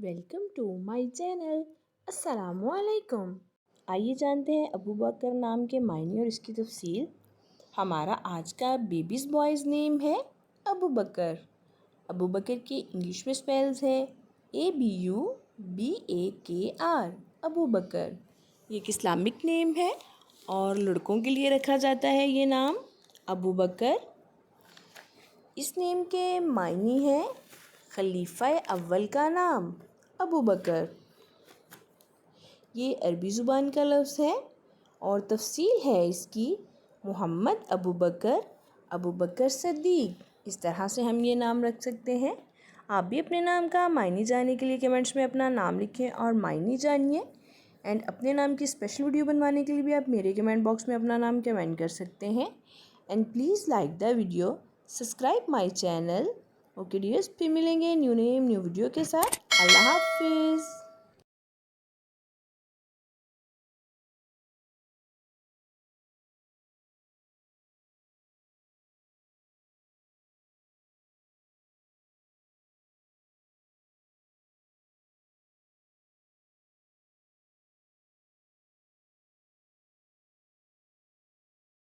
Welcome to my channel. अस्सलामुअलैकुम। आइए जानते हैं अबू बकर नाम के मायने और इसकी तफसील। हमारा आज का बेबीज़ बॉयज़ नेम है अबू बकर। अबू बकर के इंग्लिश में स्पेल्स है ABUBAKR, अबू बकर। ये एक इस्लामिक नेम है और लड़कों के लिए रखा जाता है ये नाम अबू बकर। इस नेम के मायने हैं खलीफा अव्वल का नाम अबू बकर। ये अरबी ज़ुबान का लफ्ज़ है और तफसील है इसकी मोहम्मद अबू बकर सद्दीक। इस तरह से हम ये नाम रख सकते हैं। आप भी अपने नाम का मायने जानने के लिए कमेंट्स में अपना नाम लिखें और मायने जानिए। एंड अपने नाम की स्पेशल वीडियो बनवाने के लिए भी आप मेरे कमेंट बॉक्स में अपना नाम कमेंट कर सकते हैं। And please like the video, subscribe my channel. Okay dears, फिर मिलेंगे न्यू नेम न्यू वीडियो के साथ। अल्लाह हाफिज़।